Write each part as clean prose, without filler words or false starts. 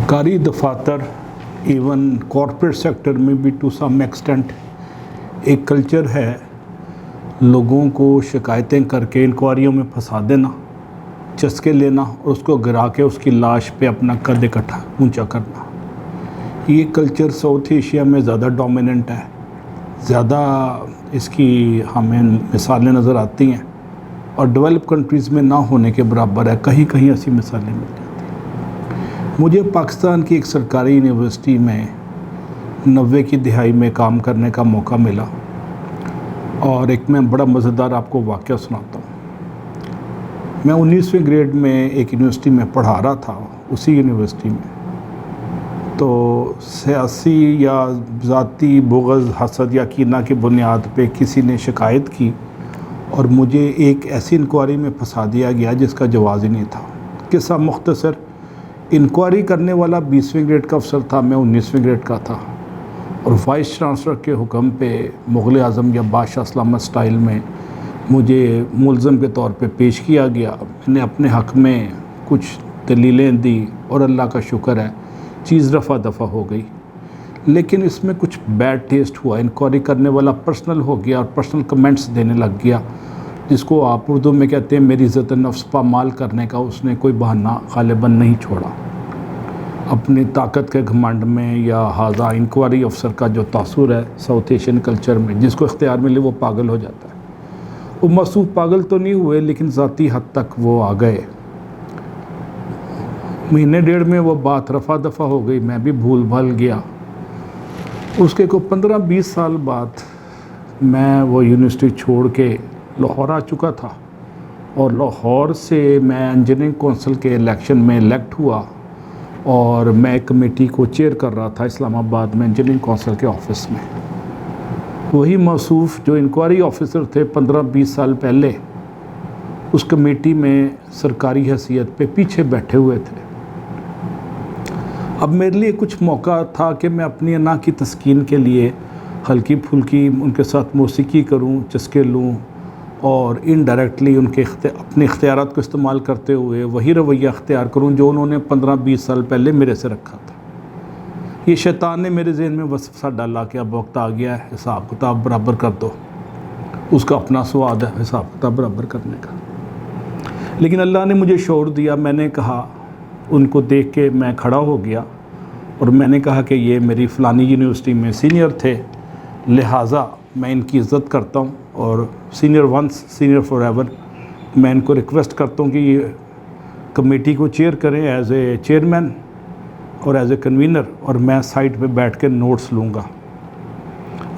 सरकारी दफातर even corporate sector में भी टू सम एक्सटेंट एक कल्चर है लोगों को शिकायतें करके इंक्वायरियों में फंसा देना, चस्के लेना और उसको गिरा के उसकी लाश पे अपना कद इकट्ठा ऊंचा करना। ये कल्चर साउथ एशिया में ज़्यादा डोमिनेंट है, ज़्यादा इसकी हमें मिसालें नज़र आती हैं और डेवलप कंट्रीज़ में ना होने के बराबर है। कहीं कहीं ऐसी मिसालें मिल जाती हैं। मुझे पाकिस्तान की एक सरकारी यूनिवर्सिटी में 90 की दिहाई में काम करने का मौका मिला और एक मैं बड़ा मज़ेदार आपको वाक़या सुनाता हूँ। मैं 19वें ग्रेड में एक यूनिवर्सिटी में पढ़ा रहा था, उसी यूनिवर्सिटी में तो सियासी या ज़ाती बुग़्ज़, हसद या कीना की बुनियाद पे किसी ने शिकायत की और मुझे एक ऐसी इंक्वायरी में फंसा दिया गया जिसका जवाज़ ही नहीं था। किस्सा मुख्तसर, इंक्वायरी करने वाला 20वें ग्रेड का अफसर था, मैं 19वें ग्रेड का था और वाइस चांसलर के हुक्म पे मुग़ल आज़म या बादशाह सलामत स्टाइल में मुझे मुलज़म के तौर पे पेश किया गया। मैंने अपने हक़ में कुछ दलीलें दी और अल्लाह का शुक्र है चीज़ रफ़ा दफ़ा हो गई। लेकिन इसमें कुछ बैड टेस्ट हुआ। इंक्वायरी करने वाला पर्सनल हो गया और पर्सनल कमेंट्स देने लग गया, जिसको आप उर्दू में कहते हैं मेरी इज़्ज़त नफ्स पामाल करने का उसने कोई बहाना ग़ालिबन नहीं छोड़ा। अपनी ताकत के घमंड में या हाज़ा इंक्वायरी अफसर का जो तासुर है साउथ एशियन कल्चर में, जिसको इख्तियार मिले वो पागल हो जाता है। वो मसूफ पागल तो नहीं हुए लेकिन ज़ाती हद तक वो आ गए। महीने डेढ़ में वो बात रफ़ा दफ़ा हो गई, मैं भी भूल भाल गया। उसके को 15-20 साल बाद मैं वो यूनिवर्सिटी छोड़ के लाहौर आ चुका था और लाहौर से मैं इंजीनियरिंग कौंसिल के इलेक्शन में इलेक्ट हुआ और मैं एक कमेटी को चेयर कर रहा था इस्लामाबाद में इंजीनियरिंग कौंसिल के ऑफिस में। वही मौसूफ जो इंक्वायरी ऑफिसर थे 15-20 साल पहले उस कमेटी में सरकारी हैसियत पे पीछे बैठे हुए थे। अब मेरे लिए कुछ मौका था कि मैं अपनी अना की तस्कीन के लिए हल्की फुल्की उनके साथ मौसीकी करूं, चस्के लूं और इनडायरेक्टली उनके अपने इख्तियारात को इस्तेमाल करते हुए वही रवैया अख्तियार करूं जो उन्होंने 15-20 साल पहले मेरे से रखा था। ये शैतान ने मेरे ज़हन में वसवसा डाला कि अब वक्त आ गया है, हिसाब किताब बराबर कर दो। उसका अपना स्वाद है हिसाब किताब बराबर करने का। लेकिन अल्लाह ने मुझे शौर दिया। मैंने कहा, उनको देख के मैं खड़ा हो गया और मैंने कहा कि ये मेरी फ़लानी यूनिवर्सिटी में सीनियर थे, लिहाजा मैं इनकी इज़्ज़त करता हूँ और senior once senior for ever. मैं इनको रिक्वेस्ट करता हूँ कि ये कमेटी को चेयर करें एज ए चेयरमैन और एज ए कन्वीनर और मैं साइड पे बैठ के नोट्स लूँगा।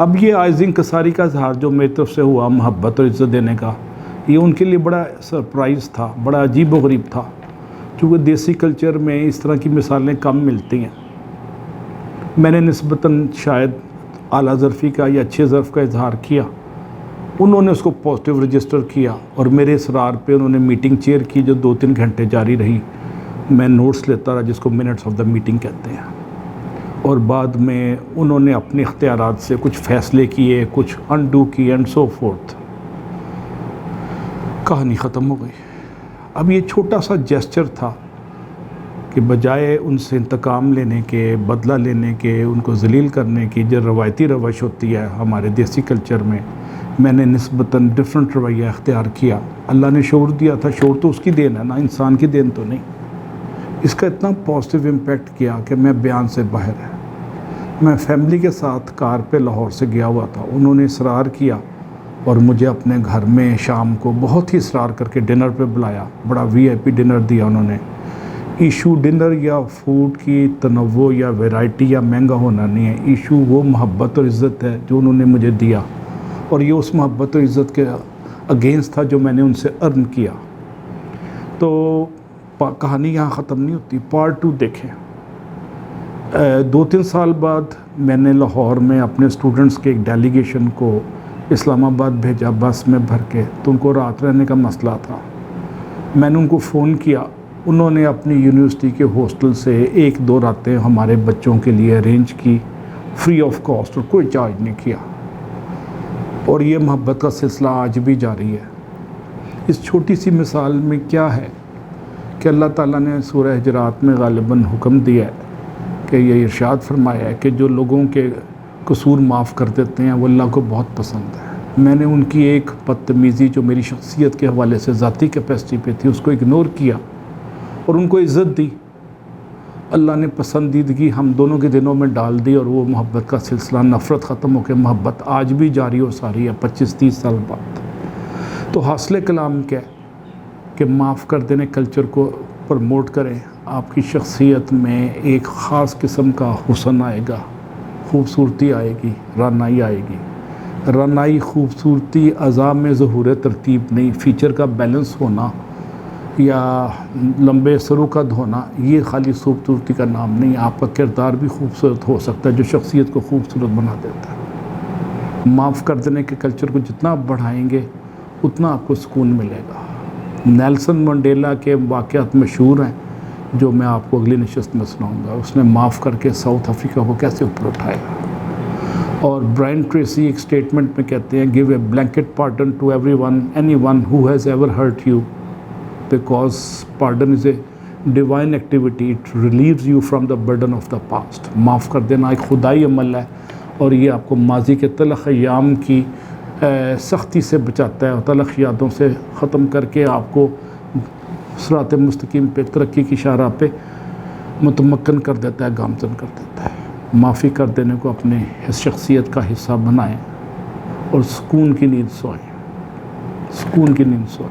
अब ये आइज़िंग कसारी का इज़हार जो मेरी तरफ से हुआ, मोहब्बत और इज़्ज़त देने का, ये उनके लिए बड़ा सरप्राइज़ था, बड़ा अजीब व गरीब था, क्योंकि देसी कल्चर में इस तरह की मिसालें कम मिलती हैं। मैंने निस्बतन शायद आला ज़र्फ़ी का या अच्छे ज़र्फ़ का इज़हार किया, उन्होंने उसको पॉजिटिव रजिस्टर किया और मेरे इसरार पे उन्होंने मीटिंग चेयर की जो 2-3 घंटे जारी रही। मैं नोट्स लेता रहा, जिसको मिनट्स ऑफ द मीटिंग कहते हैं, और बाद में उन्होंने अपने इख्तियारात से कुछ फ़ैसले किए, कुछ अनडू किए एंड सो फोर्थ। कहानी ख़त्म हो गई। अब ये छोटा सा जेस्चर था कि बजाय उनसे इंतकाम लेने के, बदला लेने के, उनको ज़लील करने की जो रवायती रवश होती है हमारे देसी कल्चर में, मैंने निस्बतन डिफरेंट रवैया अख्तियार किया। अल्लाह ने शौर दिया था, शौर तो उसकी देन है ना, इंसान की देन तो नहीं। इसका इतना पॉजिटिव इम्पेक्ट किया कि मैं बयान से बाहर है। मैं फैमिली के साथ कार पे लाहौर से गया हुआ था, उन्होंने इसरार किया और मुझे अपने घर में शाम को बहुत ही इसरार करके डिनर पे बुलाया। बड़ा VIP डिनर दिया उन्होंने। इशू डिनर या फूड की तनव्वो या वैरायटी या महंगा होना नहीं है, इशू वो मोहब्बत और इज़्ज़त है जो उन्होंने मुझे दिया और ये उस मोहब्बत और इज़्ज़त के अगेंस्ट था जो मैंने उनसे अर्न किया। तो कहानी यहाँ ख़त्म नहीं होती, पार्ट 2 देखें। 2-3 साल बाद मैंने लाहौर में अपने स्टूडेंट्स के एक डेलीगेशन को इस्लामाबाद भेजा बस में भर के, तो उनको रात रहने का मसला था। मैंने उनको फ़ोन किया, उन्होंने अपनी यूनिवर्सिटी के हॉस्टल से 1-2 रातें हमारे बच्चों के लिए अरेंज की, फ्री ऑफ कॉस्ट और कोई चार्ज नहीं किया। और ये मोहब्बत का सिलसिला आज भी जारी है। इस छोटी सी मिसाल में क्या है कि अल्लाह ताला ने सूरह हुजरात में ग़ालिबन हुक्म दिया है کہ یہ ارشاد فرمایا ہے کہ جو لوگوں کے قصور معاف کر دیتے ہیں وہ اللہ کو بہت پسند ہے۔ میں نے ان کی ایک بدتمیزی جو میری شخصیت کے حوالے سے ذاتی کیپیسٹی پہ تھی اس کو اگنور کیا اور ان کو عزت دی۔ اللہ نے پسندیدگی ہم دونوں کے دنوں میں ڈال دی اور وہ محبت کا سلسلہ نفرت ختم ہو کے محبت آج بھی جاری و ساری ہے 25-30 سال بعد۔ تو حاصل کلام کیا ہے کہ معاف کر دینے کلچر کو پروموٹ کریں، آپ کی شخصیت میں ایک خاص قسم کا حسن آئے گا، خوبصورتی آئے گی، رانائی آئے گی۔ رانائی، خوبصورتی اعضاء میں ظہور ترتیب نہیں، فیچر کا بیلنس ہونا یا لمبے سرو قد ہونا یہ خالی خوبصورتی کا نام نہیں، آپ کا کردار بھی خوبصورت ہو سکتا ہے جو شخصیت کو خوبصورت بنا دیتا ہے۔ معاف کر دینے کے کلچر کو جتنا آپ بڑھائیں گے اتنا آپ کو سکون ملے گا۔ نیلسن منڈیلا کے واقعات مشہور ہیں جو میں آپ کو اگلی نشست میں سناؤں گا۔ اس نے معاف کر کے ساؤتھ افریقہ کو کیسے اوپر اٹھایا۔ اور برائن ٹریسی ایک سٹیٹمنٹ میں کہتے ہیں give a blanket pardon to anyone who has ever hurt you because pardon is a divine activity, it relieves you from the burden of the past۔ معاف کر دینا ایک خدائی عمل ہے اور یہ آپ کو ماضی کے تلخ ایام کی سختی سے بچاتا ہے اور تلخ یادوں سے ختم کر کے آپ کو صراط مستقیم پہ ترقی کی شاہراہ پہ متمکن کر دیتا ہے، گامزن کر دیتا ہے۔ معافی کر دینے کو اپنے شخصیت کا حصہ بنائیں اور سکون کی نیند سوئیں، سکون کی نیند سوئیں۔